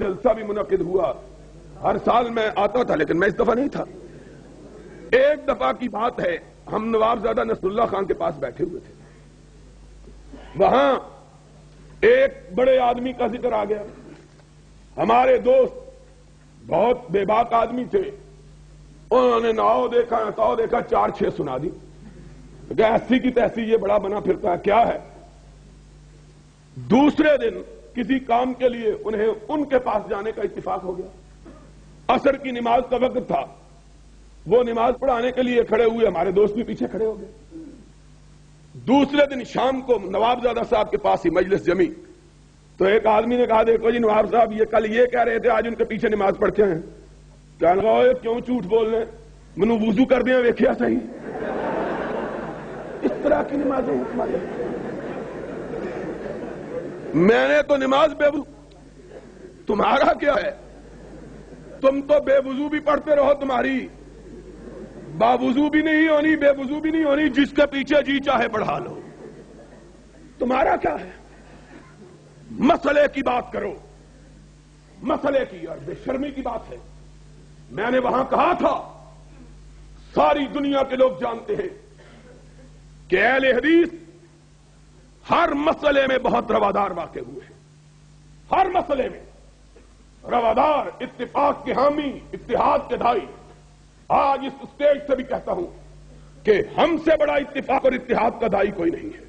جلسہ بھی منعقد ہوا، ہر سال میں آتا تھا، لیکن میں اس دفعہ نہیں تھا۔ ایک دفعہ کی بات ہے، ہم نوابزادہ نصر اللہ خان کے پاس بیٹھے ہوئے تھے، وہاں ایک بڑے آدمی کا ذکر آ گیا۔ ہمارے دوست بہت بے باک آدمی تھے، انہوں نے ناؤ دیکھا تاؤ دیکھا 4-6 سنا دی کہ ایسی کی تیسی یہ بڑا بنا پھرتا ہے، کیا ہے؟ دوسرے دن کسی کام کے لیے انہیں ان کے پاس جانے کا اتفاق ہو گیا۔ عصر کی نماز کا وقت تھا، وہ نماز پڑھانے کے لیے کھڑے ہوئے، ہمارے دوست بھی پیچھے کھڑے ہو گئے۔ دوسرے دن شام کو نوابزادہ صاحب کے پاس ہی مجلس جمی، تو ایک آدمی نے کہا دیکھو جی نواب صاحب یہ کل یہ کہہ رہے تھے، آج ان کے پیچھے نماز پڑھتے ہیں۔ کہنے لگا کیوں جھوٹ بول رہے ہیں، منو وضو کر دیں ویکھیا صحیح، اس طرح کی نمازیں میں نے تو نماز بے وضو، تمہارا کیا ہے؟ تم تو بے وضو بھی پڑھتے رہو، تمہاری باوضو بھی نہیں ہونی، بے وضو بھی نہیں ہونی، جس کے پیچھے جی چاہے پڑھا لو، تمہارا کیا ہے؟ مسئلے کی بات کرو، مسئلے کی، اور بے شرمی کی بات ہے۔ میں نے وہاں کہا تھا، ساری دنیا کے لوگ جانتے ہیں کہ اہل حدیث ہر مسئلے میں بہت روادار واقع ہوئے ہیں، ہر مسئلے میں روادار، اتفاق کے حامی، اتحاد کے دائی۔ آج اس اسٹیج سے بھی کہتا ہوں کہ ہم سے بڑا اتفاق اور اتحاد کا دائی کوئی نہیں ہے،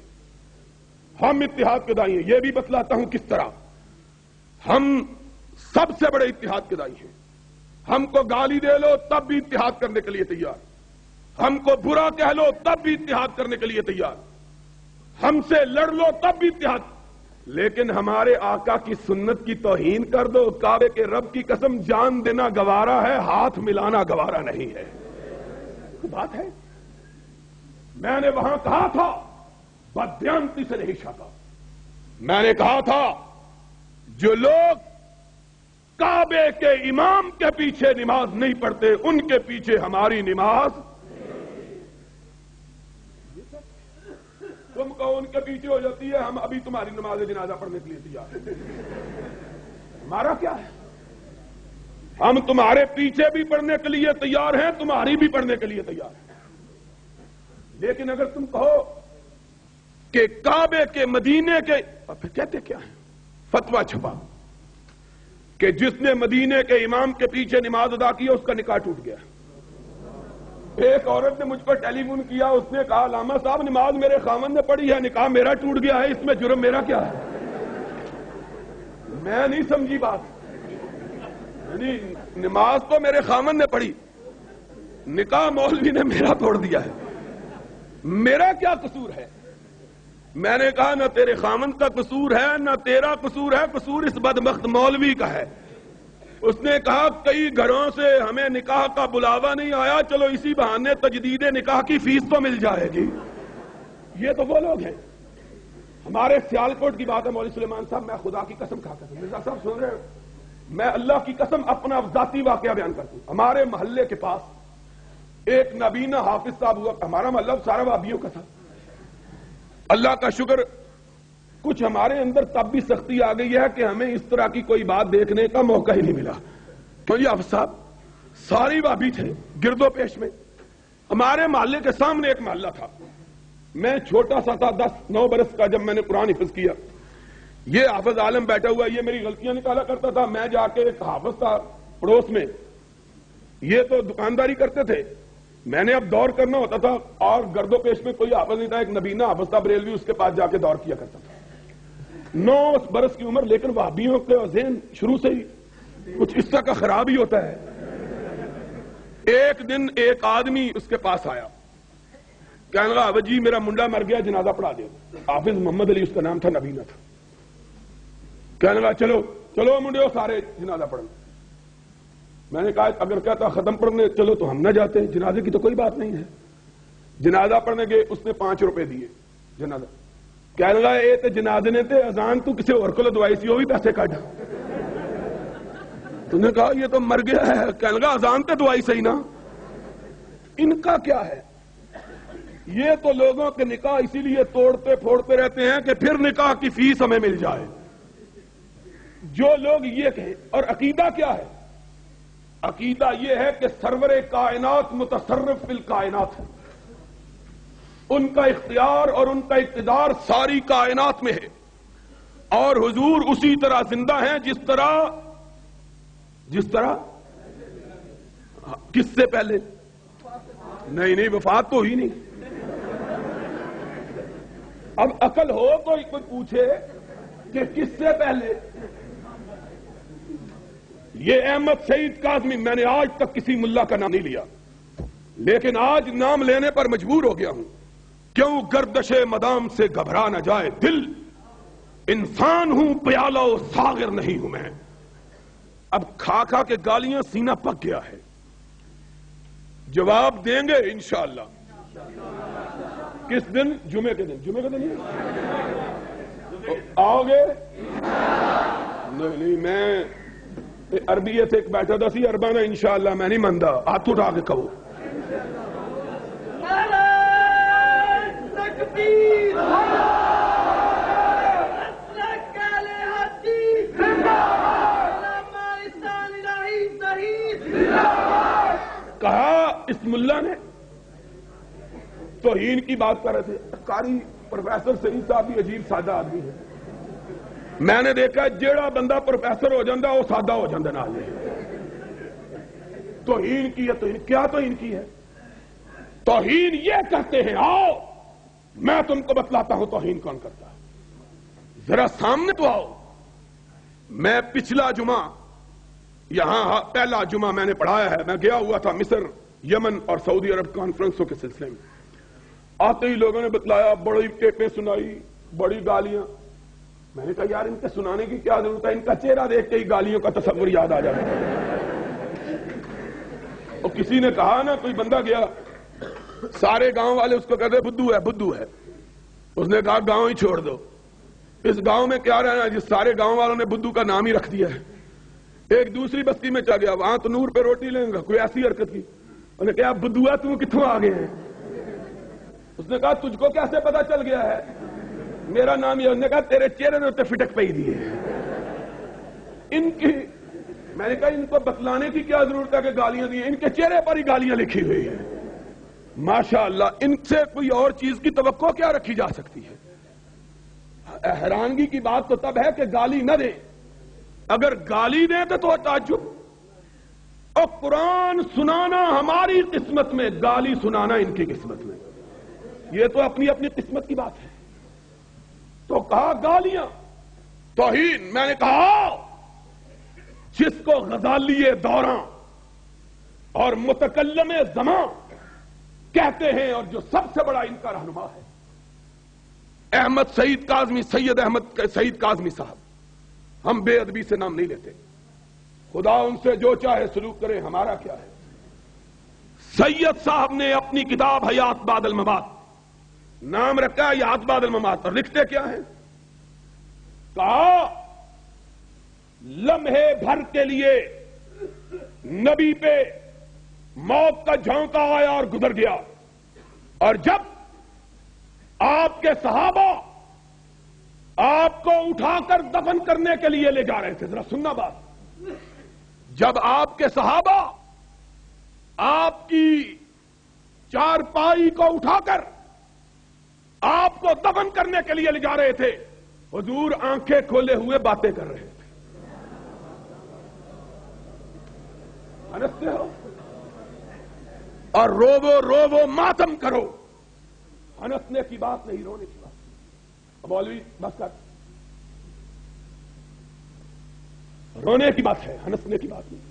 ہم اتحاد کے دائی ہیں۔ یہ بھی بتلاتا ہوں کس طرح، ہم سب سے بڑے اتحاد کے دائی ہیں۔ ہم کو گالی دے لو تب بھی اتحاد کرنے کے لیے تیار، ہم کو برا کہہ لو تب بھی اتحاد کرنے کے لیے تیار، ہم سے لڑ لو تب بھی اتحاد، لیکن ہمارے آقا کی سنت کی توہین کر دو، کعبے کے رب کی قسم جان دینا گوارا ہے، ہاتھ ملانا گوارا نہیں ہے۔ بات ہے، میں نے وہاں کہا تھا، بددیانتی سے نہیں چھاپا، میں نے کہا تھا جو لوگ کعبے کے امام کے پیچھے نماز نہیں پڑھتے ان کے پیچھے ہماری نماز، تم کہو ان کے پیچھے ہو جاتی ہے، ہم ابھی تمہاری نماز جنازہ پڑھنے کے لیے تیار ہیں۔ ہمارا کیا ہے؟ ہم تمہارے پیچھے بھی پڑھنے کے لیے تیار ہیں، تمہاری بھی پڑھنے کے لیے تیار ہیں، لیکن اگر تم کہو کہ کعبے کے مدینے کے، پھر کہتے کیا ہیں؟ فتویٰ چھپا کہ جس نے مدینے کے امام کے پیچھے نماز ادا کی اس کا نکاح ٹوٹ گیا۔ ایک عورت نے مجھ پر ٹیلی فون کیا، اس نے کہا علامہ صاحب نماز میرے خاوند نے پڑھی ہے، نکاح میرا ٹوٹ گیا ہے، اس میں جرم میرا کیا ہے؟ میں نہیں سمجھی بات، یعنی نماز تو میرے خاوند نے پڑھی، نکاح مولوی نے میرا توڑ دیا ہے، میرا کیا قصور ہے؟ میں نے کہا نہ تیرے خاوند کا قصور ہے نہ تیرا قصور ہے، قصور اس بدبخت مولوی کا ہے۔ اس نے کہا کئی گھروں سے ہمیں نکاح کا بلاوا نہیں آیا، چلو اسی بہانے تجدید نکاح کی فیس تو مل جائے گی۔ یہ تو وہ لوگ ہیں۔ ہمارے سیالکوٹ کی بات ہے مولوی سلیمان صاحب، میں خدا کی قسم کھا کر، مرزا صاحب سن رہے ہو، میں اللہ کی قسم اپنا ذاتی واقعہ بیان کرتا ہوں۔ ہمارے محلے کے پاس ایک نابینا حافظ صاحب ہوا، ہمارا محلہ سارا وابیوں کا تھا۔ اللہ کا شکر کچھ ہمارے اندر تب بھی سختی آ گئی ہے کہ ہمیں اس طرح کی کوئی بات دیکھنے کا موقع ہی نہیں ملا۔ تو جی حافظ صاحب ساری وابی تھے گرد و پیش میں۔ ہمارے محلے کے سامنے ایک محلہ تھا، میں چھوٹا سا تھا 10-9 برس کا، جب میں نے قرآن حفظ کیا، یہ حافظ عالم بیٹھا ہوا، یہ میری غلطیاں نکالا کرتا تھا، میں جا کے ایک حافظ تھا پڑوس میں، یہ تو دکانداری کرتے تھے، میں نے اب دور کرنا ہوتا تھا اور گرد و پیش میں کوئی حافظ نہیں تھا، ایک نبینا حافظ تھا بریلوی، اس کے پاس جا کے دور کیا کرتا تھا۔ 9 برس کی عمر، لیکن وہابیوں کے ذہن شروع سے ہی کچھ اس طرح کا خراب ہی ہوتا ہے۔ ایک دن ایک آدمی اس کے پاس آیا، کہنے لگا حافظ جی میرا منڈا مر گیا، جنازہ پڑھا دے۔ حافظ محمد علی اس کا نام تھا، نبینا تھا۔ کہنے لگا چلو چلو منڈے سارے جنازہ پڑھیں۔ میں نے کہا اگر کہتا ختم پڑھنے چلو تو ہم نہ جاتے، جنازے کی تو کوئی بات نہیں ہے۔ جنازہ پڑھنے گئے، اس نے 5 روپے دیے جنازہ، کہنے لگا اے تے جنازے نے تے اذان تو کسی اور کو دوائی سی، وہ بھی پیسے کٹ۔ تو نے کہا یہ تو مر گیا ہے، کہنے لگا اذان تے دوائی صحیح نا۔ ان کا کیا ہے؟ یہ تو لوگوں کے نکاح اسی لیے توڑتے پھوڑتے رہتے ہیں کہ پھر نکاح کی فیس ہمیں مل جائے۔ جو لوگ یہ کہیں، اور عقیدہ کیا ہے؟ عقیدہ یہ ہے کہ سرور کائنات متصرف فی الکائنات ہے، ان کا اختیار اور ان کا اقتدار ساری کائنات میں ہے، اور حضور اسی طرح زندہ ہیں جس طرح کس سے پہلے؟ نہیں، وفات تو ہوئی نہیں۔ اب عقل ہو تو کوئی پوچھے کہ کس سے پہلے؟ یہ احمد سعید کاظمی، میں نے آج تک کسی ملا کا نام نہیں لیا، لیکن آج نام لینے پر مجبور ہو گیا ہوں۔ کیوں گردش مدام سے گھبرا نہ جائے دل، انسان ہوں پیالہ و ساغر نہیں ہوں میں۔ اب کھا کھا کے گالیاں سینہ پک گیا ہے، جواب دیں گے انشاءاللہ۔ کس دن؟ جمعے کے دن ہی آؤ گے؟ نہیں، میں عربی ایک بیٹھا تھا سی اربانہ انشاءاللہ میں نہیں مندا، ہاتھ اٹھا کے کہو۔ کہا اس ملا نے توہین کی بات کر رہے تھے، قاری پروفیسر سعید صاحب بھی عجیب سادہ آدمی ہے، میں نے دیکھا جیڑا بندہ پروفیسر ہو جاندہ وہ سادہ ہو جاندہ نہ لے۔ توہین کی ہے، توہین کیا توہین کی ہے؟ توہین یہ کہتے ہیں، آؤ میں تم کو بتلاتا ہوں توہین کون کرتا ہے، ذرا سامنے تو آؤ۔ میں پچھلا جمعہ یہاں پہلا جمعہ میں نے پڑھایا ہے، میں گیا ہوا تھا مصر، یمن اور سعودی عرب کانفرنسوں کے سلسلے میں۔ آتے ہی لوگوں نے بتلایا، بڑی ٹیپیں سنائی، بڑی گالیاں۔ میں نے کہا یار ان کے سنانے کی کیا ضرورت ہے، ان کا چہرہ دیکھ کے ہی گالیوں کا تصور یاد آ جاتا ہے۔ اور کسی نے کہا نا، کوئی بندہ گیا، سارے گاؤں والے اس کو کہتے بدھو ہے۔ اس نے کہا گاؤں ہی چھوڑ دو، اس گاؤں میں کیا رہنا جس سارے گاؤں والوں نے بدھو کا نام ہی رکھ دیا ہے۔ ایک دوسری بستی میں چلا گیا، وہاں تو نور پہ روٹی لیں گا، کوئی ایسی حرکت کی۔ انہوں نے کہا بدھوا تم کتوں آ گئے ہیں؟ اس نے کہا تجھ کو کیسے پتا چل گیا ہے میرا نام یہ؟ انہوں نے کہا تیرے چہرے نے تو فٹک پہ ہی دیے ان کی۔ میں نے کہا ان کو بتلانے کی کیا ضرورت ہے کہ گالیاں دی، ان کے چہرے پر ہی گالیاں لکھی ہوئی ہیں۔ ماشاءاللہ، ان سے کوئی اور چیز کی توقع کیا رکھی جا سکتی ہے؟ حیرانگی کی بات تو تب ہے کہ گالی نہ دیں، اگر گالی دیں تو تعجب۔ اور قرآن سنانا ہماری قسمت میں، گالی سنانا ان کی قسمت میں، یہ تو اپنی اپنی قسمت کی بات ہے۔ تو کہا گالیاں توہین۔ میں نے کہا جس کو غزالی دوراں اور متکلم زمان کہتے ہیں، اور جو سب سے بڑا ان کا رہنما ہے احمد سعید کاظمی، سید احمد سعید کاظمی صاحب، ہم بے ادبی سے نام نہیں لیتے، خدا ان سے جو چاہے سلوک کرے، ہمارا کیا ہے۔ سید صاحب نے اپنی کتاب حیات بعد الممات نام رکھا ہے، حیات بعد الممات، اور لکھتے کیا ہیں؟ کہا لمحے بھر کے لیے نبی پہ موت کا جھونکا آیا اور گزر گیا، اور جب آپ کے صحابہ آپ کو اٹھا کر دفن کرنے کے لیے لے جا رہے تھے، ذرا سننا بات، جب آپ کے صحابہ آپ کی چارپائی کو اٹھا کر آپ کو دفن کرنے کے لیے لے جا رہے تھے، حضور آنکھیں کھولے ہوئے باتیں کر رہے تھے۔ ہنستے ہو اور روو ماتم کرو، ہنسنے کی بات نہیں، رونے کی بات۔ مولوی بس کر، رونے کی بات ہے، ہنسنے کی بات نہیں۔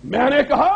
میں نے کہا